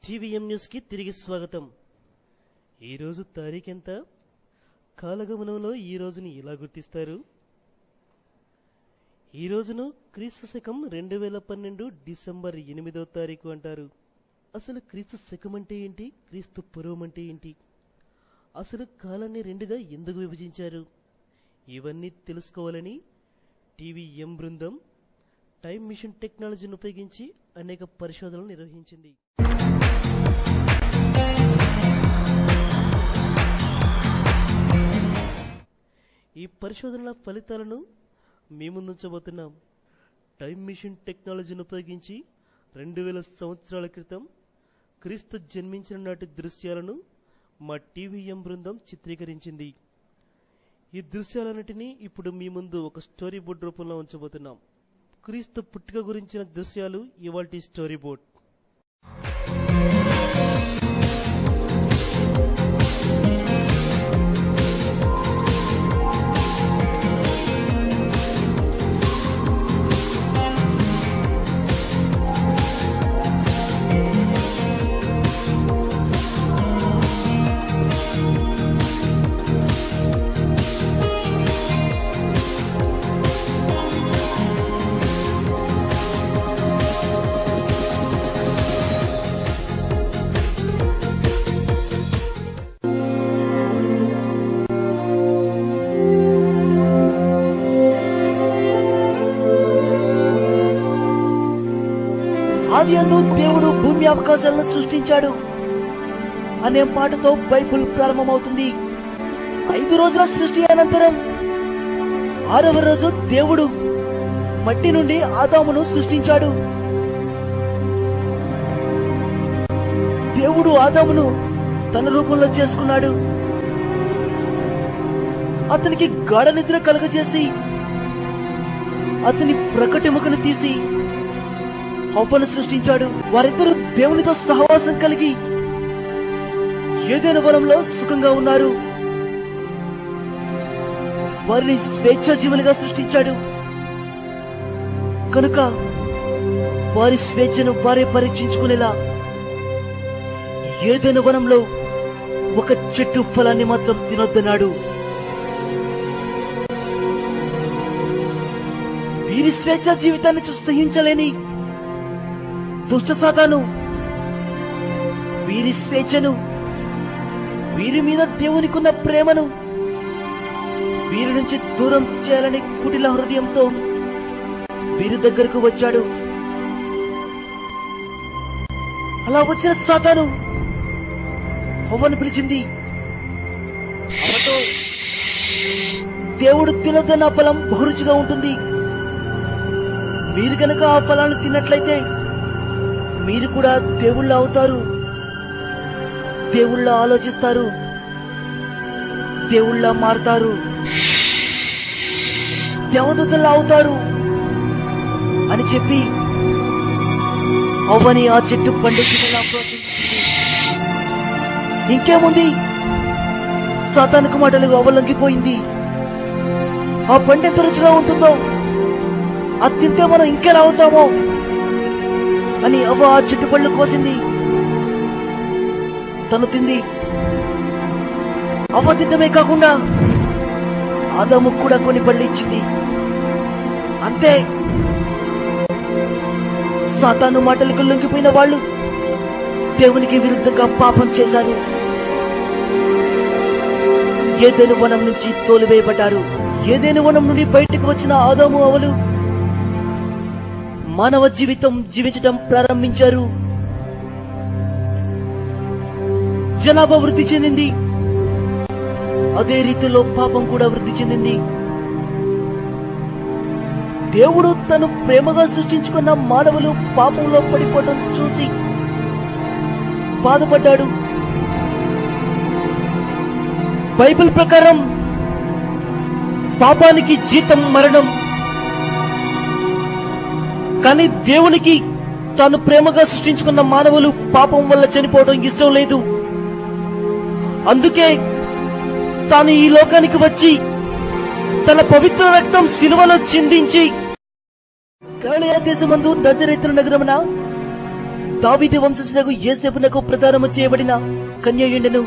TVM news కి తిరిగి స్వాగతం. ఈ రోజు తారీఖు ఎంత? కాలగమనంలో ఈ రోజుని ఎలా గుర్తిస్తారు? ఈ రోజును క్రీస్తు శకం 2012 డిసెంబర్ 8వ తారీఖు అంటారు. అసలు క్రీస్తు శకం అంటే ఏంటి? క్రీస్తు పూర్వం అంటే ఏంటి? అసలు కాలాన్ని రెండుగా ఎందుకు విభజించారు? ఇవన్నీ తెలుసుకోవాలని టీవీఎం బృందం టైమ్ మిషన్ టెక్నాలజీని ఉపయోగించి అనేక పరిశోధనలు నిర్వహించింది. ఈ పరిశోధనల ఫలితాలను మీ ముందుంచబోతున్నాం. టైమ్ మిషన్ టెక్నాలజీని ఉపయోగించి 2000 సంవత్సరాల క్రితం క్రీస్తు జన్మించిన నాటి దృశ్యాలను మా టీవీఎం బృందం చిత్రీకరించింది. ఈ దృశ్యాలన్నిటినీ ఇప్పుడు మీ ముందు ఒక స్టోరీ బోర్డ్ రూపంలో ఉంచబోతున్నాం. క్రీస్తు పుట్టుక గురించిన దృశ్యాలు ఇవాల్టి స్టోరీ బోర్డ్. ఆదియందు దేవుడు భూమి అవకాశాలను సృష్టించాడు అనే పాటతో బైబిల్ ప్రారంభమవుతుంది. 5 రోజుల సృష్టి అనంతరం 6వ రోజు దేవుడు మట్టి నుండి ఆదామును సృష్టించాడు. దేవుడు ఆదామును తన రూపంలో చేసుకున్నాడు. అతనికి గాఢ నిద్ర కలుగజేసి అతని ప్రకటెముకను తీసి హవ్వను సృష్టించాడు. వారిద్దరూ దేవునితో సహవాసం కలిగి ఏదైనా వనంలో సుఖంగా ఉన్నారు. వారిని స్వేచ్ఛా జీవులుగా సృష్టించాడు. కనుక వారి స్వేచ్ఛను వారే పరీక్షించుకునేలా ఏదైనా వనంలో ఒక చెట్టు ఫలాన్ని మాత్రం తినొద్దన్నాడు. వీరి స్వేచ్ఛా జీవితాన్ని చూసి సహించలేని దుష్ట సాతాను వీరి స్వేచ్ఛను, వీరి మీద దేవునికున్న ప్రేమను వీరి నుంచి దూరం చేయాలని కుటిల హృదయంతో వీరి దగ్గరకు వచ్చాడు. అలా వచ్చిన సాతాను హవ్వను పిలిచింది. అవతో దేవుడు తినొద్దన్న ఫలం బహురుచిగా ఉంటుంది. మీరు గనక ఆ ఫలాన్ని తిన్నట్లయితే మీరు కూడా దేవుళ్ళ అవుతారు, దేవుళ్ళ ఆలోచిస్తారు, దేవుళ్ళ మారుతారు, దేవదూతల్లా అవుతారు అని చెప్పి అవ్వని ఆ చెట్టు పండుగ ప్రోత్సహించింది. ఇంకేముంది, సాతానుకు మాటలు అవలంగిపోయింది. ఆ పండు ఎంత రుచిగా ఉంటుందో, అది తింటే మనం ఇంకెలా అవుతామో అని అవ్వ ఆ చెట్టు పళ్ళు కోసింది. తను తింది. అవ్వ తింటమే కాకుండా ఆదాము కూడా కొన్ని పళ్ళు ఇచ్చింది. అంతే, సాతాను మాటలకు లొంగిపోయిన వాళ్ళు దేవునికి విరుద్ధంగా పాపం చేశారు. ఏదైనా వనం నుంచి తోలివేయబడ్డారు. ఏదైనా వనం నుండి బయటకు వచ్చిన ఆదాము అవ్వలు మానవ జీవితం జీవించడం ప్రారంభించారు. జనాభా వృద్ధి చెందింది. అదే రీతిలో పాపం కూడా వృద్ధి చెందింది. దేవుడు తను ప్రేమగా సృష్టించుకున్న మానవులు పాపంలో పడిపోవడం చూసి బాధపడ్డాడు. బైబిల్ ప్రకారం పాపానికి జీతం మరణం. కానీ దేవునికి తాను ప్రేమగా సృష్టించుకున్న మానవులు పాపం వల్ల చనిపోవడం ఇష్టం లేదు. అందుకే తాను ఈ లోకానికి వచ్చి తన పవిత్ర రక్తం సిలువలో చిందించి గలిలయ దేశమందు నజరేతు నగరమున దావీదు వంశజునకు యేసేపునకు ప్రదానము చేయబడిన కన్యయుండెను.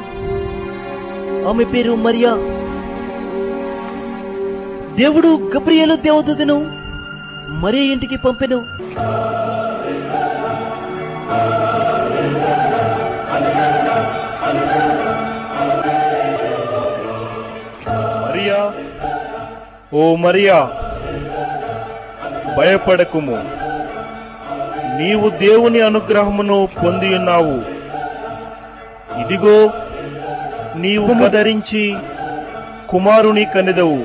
ఆమె పేరు మరియా. దేవుడు గబ్రియేలు దేవదూతను మరియా ఇంటికి పంపెను. మరియా, ఓ మరియా, భయపడకుము, నీవు దేవుని అనుగ్రహమును పొందియున్నావు. ఇదిగో, నీవు ధరించి కుమారుని కనెదవు.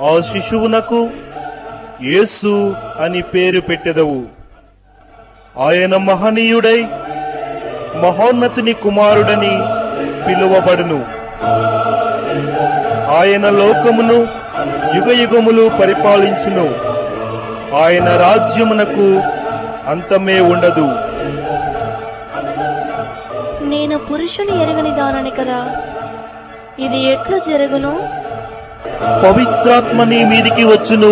ఆ శిశువునకు యేసు అని పేరు పెట్టెదవు. ఆయన మహనీయుడై మహోన్నతుని కుమారుడని పిలువబడును. ఆయన లోకమును యుగయుగములు పరిపాలించును. ఆయన రాజ్యమునకు అంతమే ఉండదు. నేను పురుషుని ఎరగని దానని కదా, ఇది ఎట్లు జరుగును? పవిత్రాత్మ నీ మీదికి వచ్చును,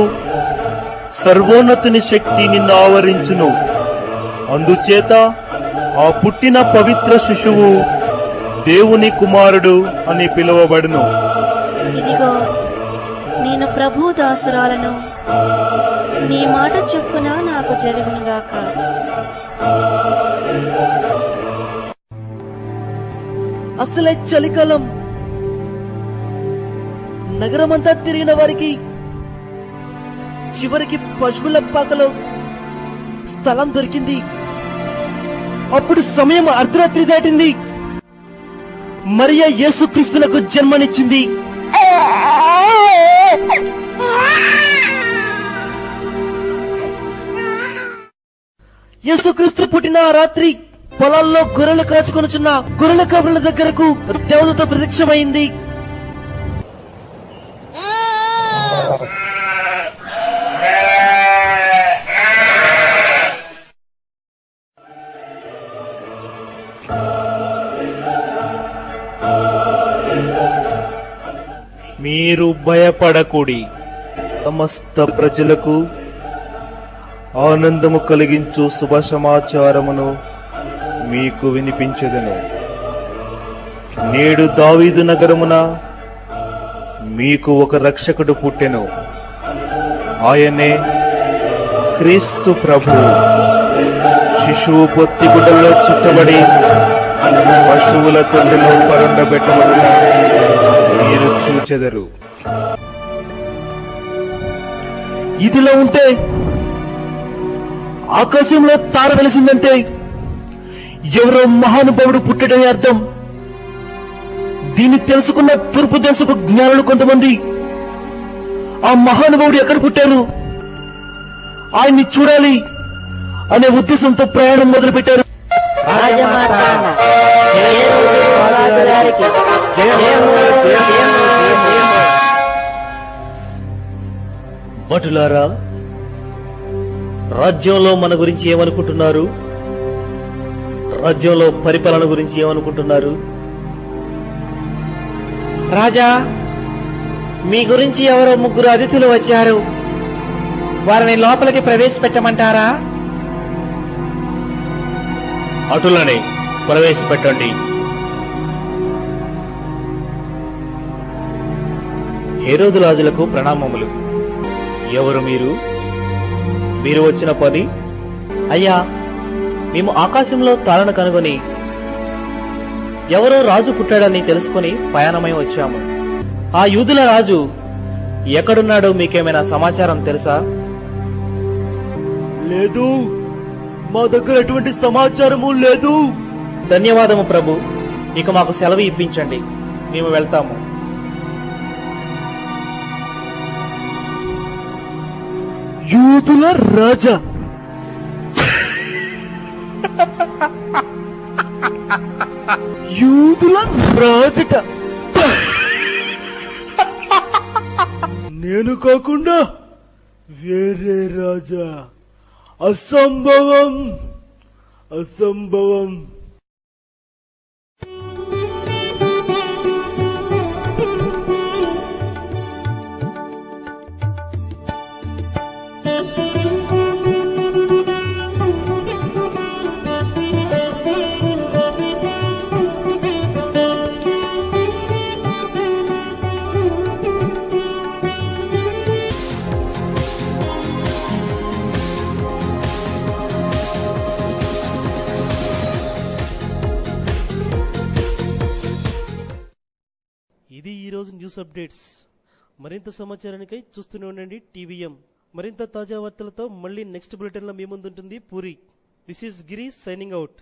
సర్వోన్నతుని శక్తి నిన్ను ఆవరించును. అందుచేత ఆ పుట్టిన పవిత్ర శిశువు దేవుని కుమారుడు అని పిలువబడును. ఇదిగో, నేను ప్రభు దాసురాలను, నీ మాట చొప్పున నాకు జరుగునుగాక. అసలే చలికాలం. నగరమంతా తిరిగిన వారికి చివరికి పశువుల పాకలో స్థలం దొరికింది. అప్పుడు సమయం అర్ధరాత్రి దాటింది. మరియా యేసుక్రీస్తునకు జన్మనిచ్చింది. యేసుక్రీస్తు పుట్టిన ఆ రాత్రి పొలాల్లో గొర్రెలు కాచుకొనుచున్న గొర్రెల కాపుల దగ్గరకు దేవదూత ప్రత్యక్షమైంది. మీరు భయపడకుడి. సమస్త ప్రజలకు ఆనందము కలిగించు శుభ సమాచారమును మీకు వినిపించెదను. నేడు దావీదు నగరమున మీకు ఒక రక్షకుడు పుట్టెను. ఆయనే క్రీస్తు ప్రభు. శిశువు పొత్తిగుడ్డలో చుట్టబడి పశువుల తొట్టెలో పరుండబెట్టబడిన మీరు చూచెదరు. ఇదిలో ఉంటే ఆకాశంలో తార వెలిసిందంటే ఎవరో మహానుభావుడు పుట్టడని అర్థం. దీన్ని తెలుసుకున్న తూర్పు దేశపు జ్ఞానులు కొంతమంది ఆ మహానుభావుడు ఎక్కడ పుట్టారు, ఆయన్ని చూడాలి అనే ఉద్దేశంతో ప్రయాణం మొదలుపెట్టారు. భటులారా, రాజ్యంలో మన గురించి ఏమనుకుంటున్నారు? రాజ్యంలో పరిపాలన గురించి ఏమనుకుంటున్నారు? రాజా, మీ గురించి ఎవరో ముగ్గురు అతిథులు వచ్చారు. వారిని లోపలికి ప్రవేశపెట్టమంటారా? అటులనే ప్రవేశపెట్టండి. హేరోదు రాజులకు ప్రణామములు. ఎవరు మీరు? మీరు వచ్చిన పని? అయ్యా, మేము ఆకాశంలో తారను కనుగొని ఎవరో రాజు పుట్టాడని తెలుసుకుని ప్రయాణమై వచ్చాము. ఆ యూదుల రాజు ఎక్కడున్నాడో మీకేమైనా సమాచారం తెలుసా? లేదు, మా దగ్గర ఎటువంటి సమాచారము లేదు. ధన్యవాదము ప్రభు. ఇక మాకు సెలవు ఇప్పించండి, మేము వెళ్తాము. యూదుల రాజా, యూదుల రాజట. నేను కాకుండా వేరే రాజా? అసంభవం, అసంభవం. ఇది ఈరోజు న్యూస్ అప్డేట్స్. మరింత సమాచారానికై చూస్తూనే ఉండండి TVM. మరింత తాజా వార్తలతో మళ్ళీ నెక్స్ట్ బులెటిన్లో మీ ముందుంటుంది Puri. This is Giri signing out.